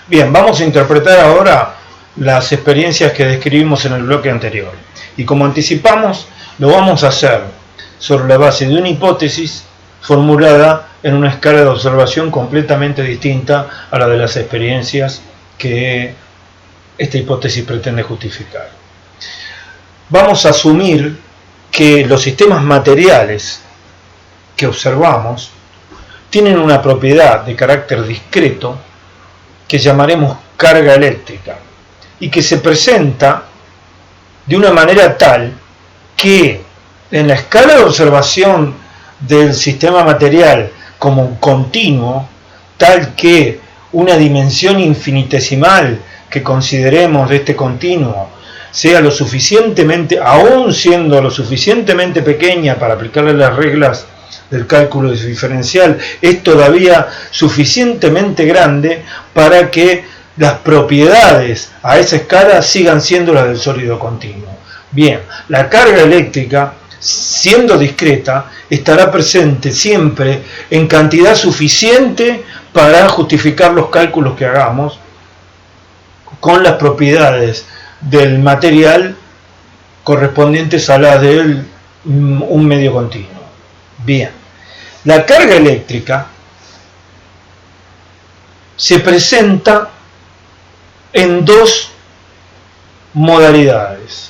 Bien, vamos a interpretar ahora las experiencias que describimos en el bloque anterior. Y como anticipamos, lo vamos a hacer sobre la base de una hipótesis formulada en una escala de observación completamente distinta a la de las experiencias que esta hipótesis pretende justificar. Vamos a asumir que los sistemas materiales que observamos tienen una propiedad de carácter discreto que llamaremos carga eléctrica y que se presenta de una manera tal que en la escala de observación del sistema material como un continuo, tal que una dimensión infinitesimal que consideremos de este continuo sea lo suficientemente, aún siendo lo suficientemente pequeña para aplicarle las reglas del cálculo diferencial, es todavía suficientemente grande para que las propiedades a esa escala sigan siendo las del sólido continuo. Bien, la carga eléctrica, siendo discreta, estará presente siempre en cantidad suficiente para justificar los cálculos que hagamos con las propiedades del material correspondientes a las de un medio continuo. Bien, la carga eléctrica se presenta en dos modalidades.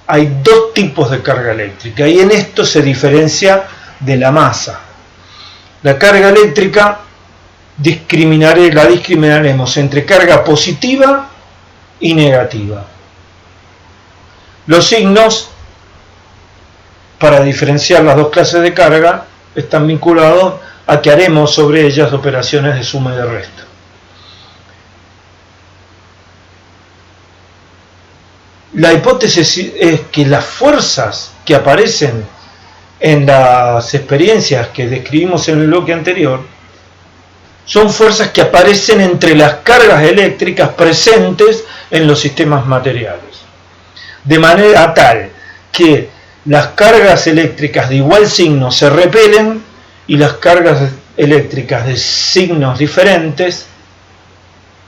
Hay dos tipos de carga eléctrica y en esto se diferencia de la masa. La carga eléctrica la discriminaremos entre carga positiva y negativa. Los signos para diferenciar las dos clases de carga están vinculados a que haremos sobre ellas operaciones de suma y de resta. La hipótesis es que las fuerzas que aparecen en las experiencias que describimos en el bloque anterior son fuerzas que aparecen entre las cargas eléctricas presentes en los sistemas materiales, de manera tal que las cargas eléctricas de igual signo se repelen y las cargas eléctricas de signos diferentes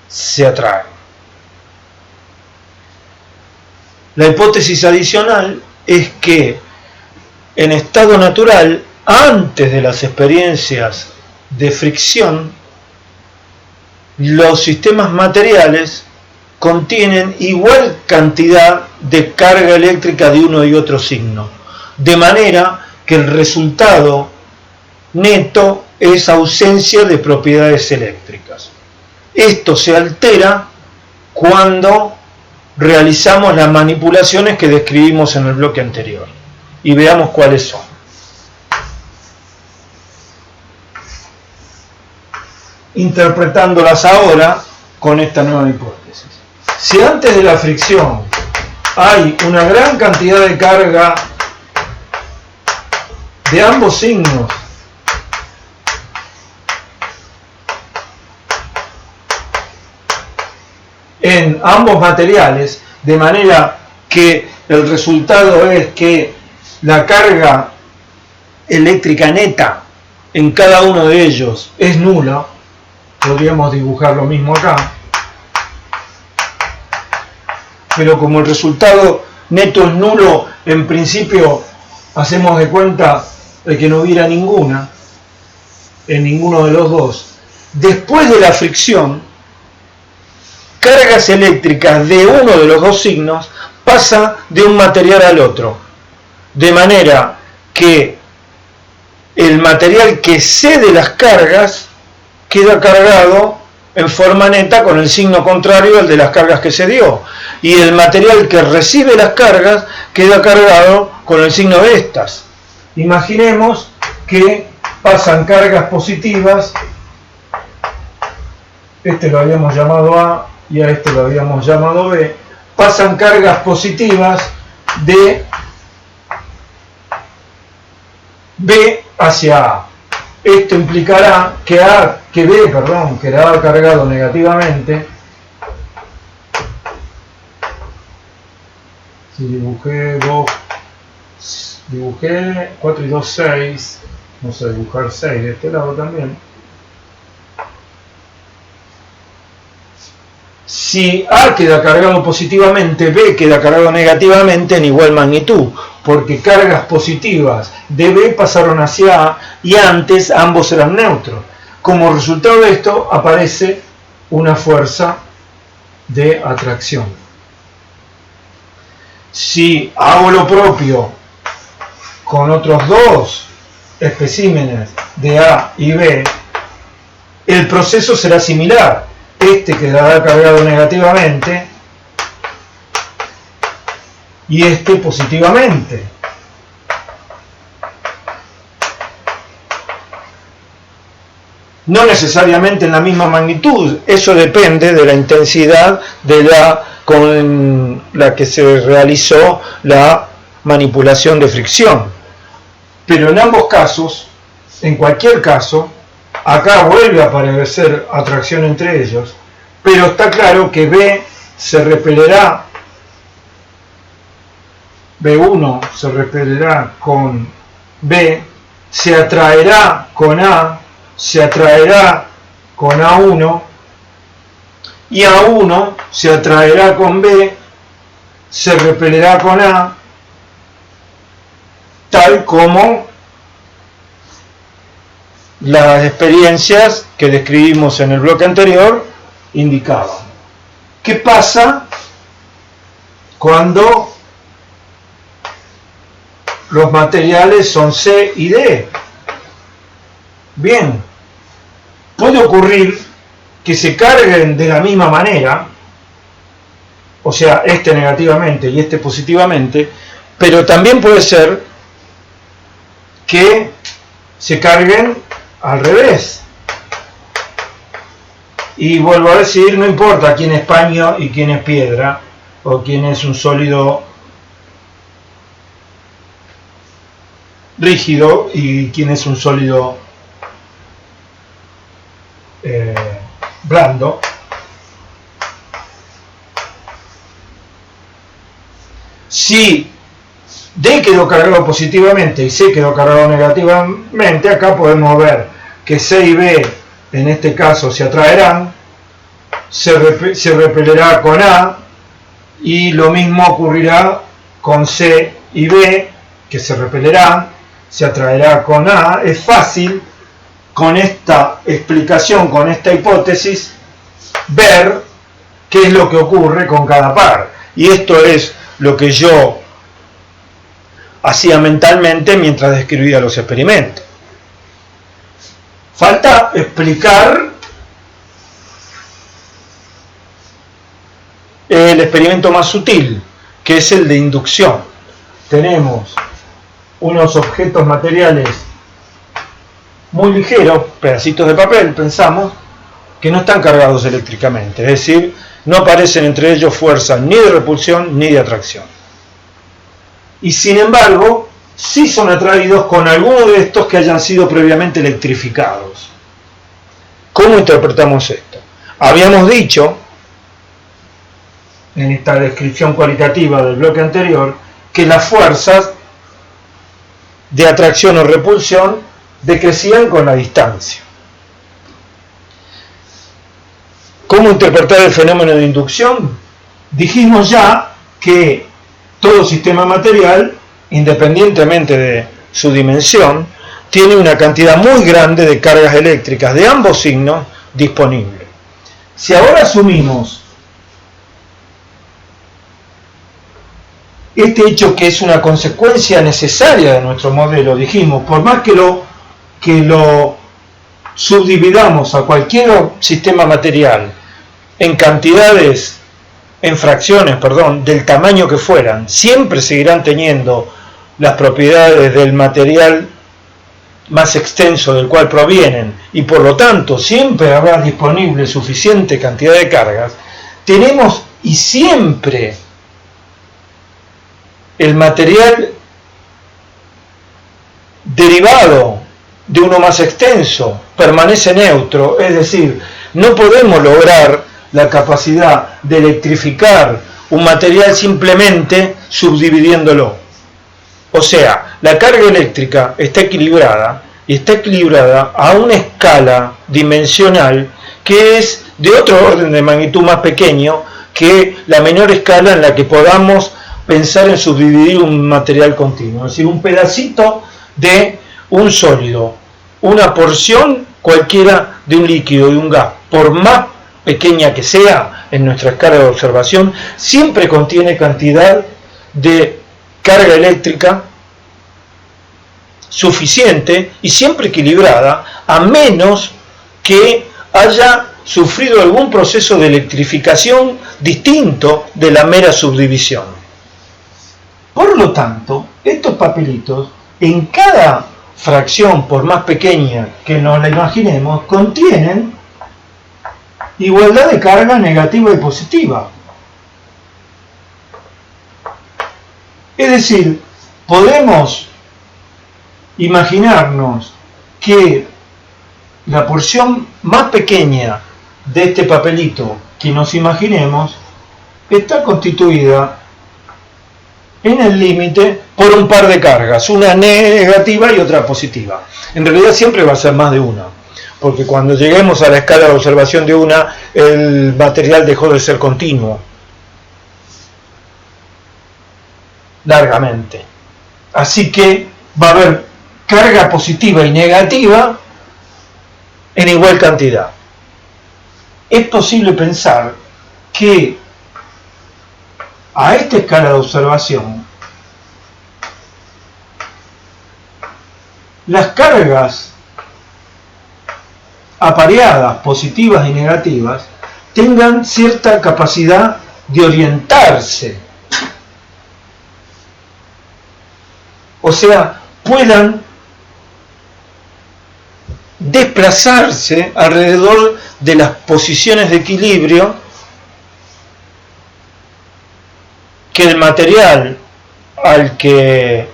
se atraen. La hipótesis adicional es que en estado natural, antes de las experiencias de fricción, los sistemas materiales contienen igual cantidad de carga eléctrica de uno y otro signo, de manera que el resultado neto es ausencia de propiedades eléctricas. Esto se altera cuando realizamos las manipulaciones que describimos en el bloque anterior y veamos cuáles son. Interpretándolas ahora con esta nueva hipótesis. Si antes de la fricción hay una gran cantidad de carga de ambos signos en ambos materiales, de manera que el resultado es que la carga eléctrica neta en cada uno de ellos es nula, podríamos dibujar lo mismo acá, pero como el resultado neto es nulo, en principio hacemos de cuenta de que no hubiera ninguna en ninguno de los dos. Después de la fricción, cargas eléctricas de uno de los dos signos pasa de un material al otro, de manera que el material que cede las cargas queda cargado en forma neta con el signo contrario al de las cargas que cedió, y el material que recibe las cargas queda cargado con el signo de estas. Imaginemos que pasan cargas positivas, este lo habíamos llamado A y a este lo habíamos llamado B, pasan cargas positivas de B hacia A. Esto implicará que B quedará cargado negativamente. Si dibujé 4 y 2, 6, vamos a dibujar 6 de este lado también. si A queda cargado positivamente, B queda cargado negativamente en igual magnitud, porque cargas positivas de B pasaron hacia A y antes ambos eran neutros. Como resultado de esto aparece una fuerza de atracción. Si hago lo propio con otros dos especímenes de A y B, el proceso será similar. Este quedará cargado negativamente y este positivamente. No necesariamente en la misma magnitud, eso depende de la intensidad con la que se realizó la manipulación de fricción. Pero en ambos casos, en cualquier caso, acá vuelve a aparecer atracción entre ellos, pero está claro que B se repelirá, B1 se repelirá con B, se atraerá con A, se atraerá con A1 y A1 se atraerá con B, se repelirá con A, tal como las experiencias que describimos en el bloque anterior indicaban. ¿Qué pasa cuando los materiales son C y D? Bien, puede ocurrir que se carguen de la misma manera, o sea, este negativamente y este positivamente, pero también puede ser que se carguen al revés. Y vuelvo a decir, no importa quién es paño y quién es piedra, o quién es un sólido rígido y quién es un sólido blando. Si D quedó cargado positivamente y C quedó cargado negativamente, acá podemos ver que C y B en este caso se atraerán, se repelerá con A, y lo mismo ocurrirá con C y B, que se repelerán, se atraerá con A. Es fácil con esta explicación, con esta hipótesis, ver qué es lo que ocurre con cada par. Y esto es lo que yo hacía mentalmente mientras describía los experimentos. Falta explicar el experimento más sutil, que es el de inducción. Tenemos unos objetos materiales muy ligeros, pedacitos de papel, pensamos, que no están cargados eléctricamente, es decir, no aparecen entre ellos fuerzas ni de repulsión ni de atracción. Y sin embargo, sí son atraídos con alguno de estos que hayan sido previamente electrificados. ¿Cómo interpretamos esto? Habíamos dicho, en esta descripción cualitativa del bloque anterior, que las fuerzas de atracción o repulsión decrecían con la distancia. ¿Cómo interpretar el fenómeno de inducción? Dijimos ya que todo sistema material, independientemente de su dimensión, tiene una cantidad muy grande de cargas eléctricas de ambos signos disponibles. Si ahora asumimos este hecho, que es una consecuencia necesaria de nuestro modelo, dijimos, por más que lo subdividamos a cualquier sistema material en cantidades, en fracciones, del tamaño que fueran, siempre seguirán teniendo las propiedades del material más extenso del cual provienen, y por lo tanto siempre habrá disponible suficiente cantidad de cargas. Tenemos y siempre el material derivado de uno más extenso permanece neutro, es decir, no podemos lograr la capacidad de electrificar un material simplemente subdividiéndolo. O sea, la carga eléctrica está equilibrada, y está equilibrada a una escala dimensional que es de otro orden de magnitud más pequeño que la menor escala en la que podamos pensar en subdividir un material continuo, es decir, un pedacito de un sólido, una porción cualquiera de un líquido, de un gas, por más pequeña que sea en nuestra escala de observación, siempre contiene cantidad de carga eléctrica suficiente y siempre equilibrada, a menos que haya sufrido algún proceso de electrificación distinto de la mera subdivisión. Por lo tanto, estos papelitos, en cada fracción, por más pequeña que nos la imaginemos, contienen igualdad de carga negativa y positiva. Es decir, podemos imaginarnos que la porción más pequeña de este papelito que nos imaginemos está constituida en el límite por un par de cargas, una negativa y otra positiva. En realidad siempre va a ser más de una, porque cuando lleguemos a la escala de observación de una, el material dejó de ser continuo largamente. Así que va a haber carga positiva y negativa en igual cantidad. Es posible pensar que a esta escala de observación las cargas apareadas, positivas y negativas, tengan cierta capacidad de orientarse. O sea, puedan desplazarse alrededor de las posiciones de equilibrio que el material al que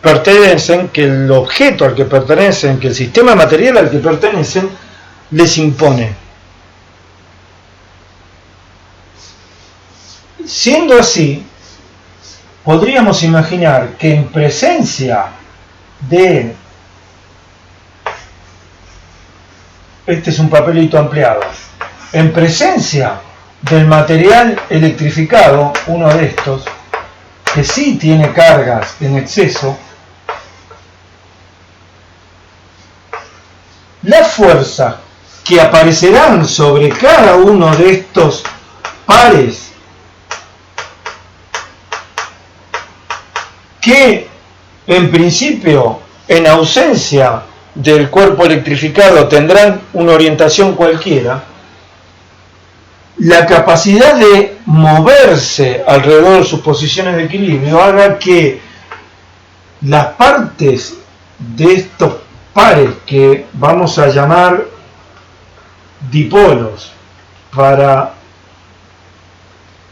pertenecen, que el objeto al que pertenecen, que el sistema material al que pertenecen les impone. Siendo así, podríamos imaginar que en presencia de, este es un papelito ampliado, en presencia del material electrificado, uno de estos, que sí tiene cargas en exceso, las fuerzas que aparecerán sobre cada uno de estos pares, que en principio, en ausencia del cuerpo electrificado, tendrán una orientación cualquiera, la capacidad de moverse alrededor de sus posiciones de equilibrio haga que las partes de estos pares, que vamos a llamar dipolos para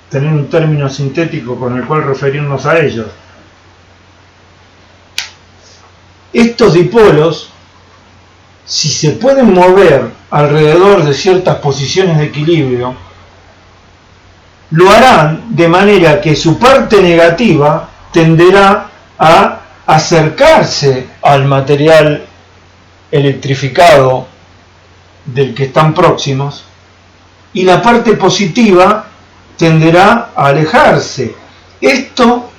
tener un término sintético con el cual referirnos a ellos, estos dipolos, si se pueden mover alrededor de ciertas posiciones de equilibrio, lo harán de manera que su parte negativa tenderá a acercarse al material electrificado del que están próximos, y la parte positiva tenderá a alejarse. Esto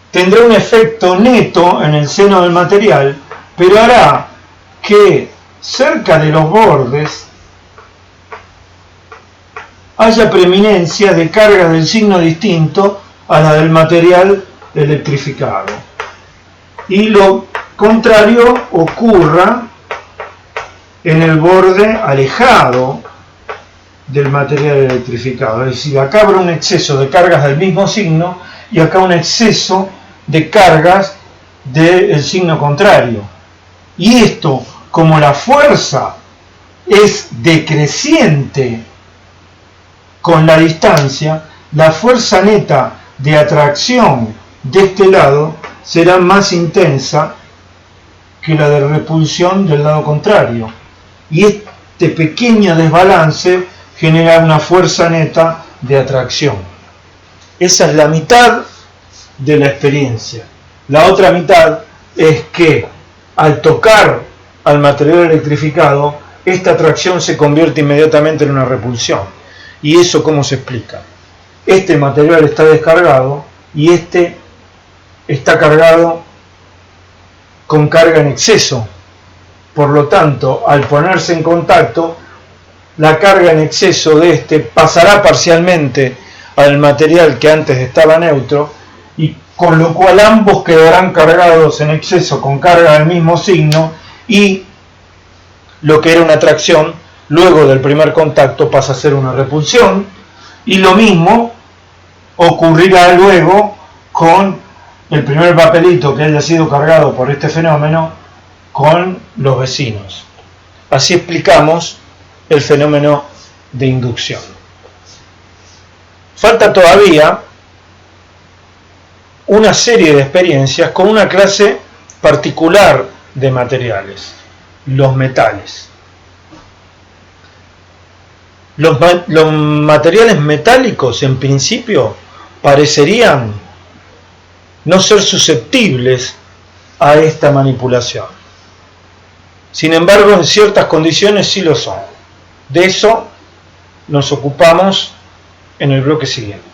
tendrá un efecto neto en el seno del material, pero hará que cerca de los bordes haya preeminencia de cargas del signo distinto a la del material electrificado. Y lo contrario ocurra en el borde alejado del material electrificado. Es decir, acá habrá un exceso de cargas del mismo signo y acá un exceso de cargas del signo contrario. Y esto, como la fuerza es decreciente con la distancia, la fuerza neta de atracción de este lado será más intensa que la de repulsión del lado contrario. Y este pequeño desbalance genera una fuerza neta de atracción. Esa es la mitad de la experiencia. La otra mitad es que al tocar al material electrificado, esta atracción se convierte inmediatamente en una repulsión. ¿Y eso cómo se explica? Este material está descargado y este está cargado con carga en exceso. Por lo tanto, al ponerse en contacto, la carga en exceso de este pasará parcialmente al material que antes estaba neutro, y con lo cual ambos quedarán cargados en exceso con carga del mismo signo, y lo que era una atracción luego del primer contacto pasa a ser una repulsión, y lo mismo ocurrirá luego con el primer papelito que haya sido cargado por este fenómeno con los vecinos. Así explicamos el fenómeno de inducción. Falta todavía una serie de experiencias con una clase particular de materiales, los metales. Los materiales metálicos, en principio, parecerían no ser susceptibles a esta manipulación. Sin embargo, en ciertas condiciones sí lo son. De eso nos ocupamos en el bloque siguiente.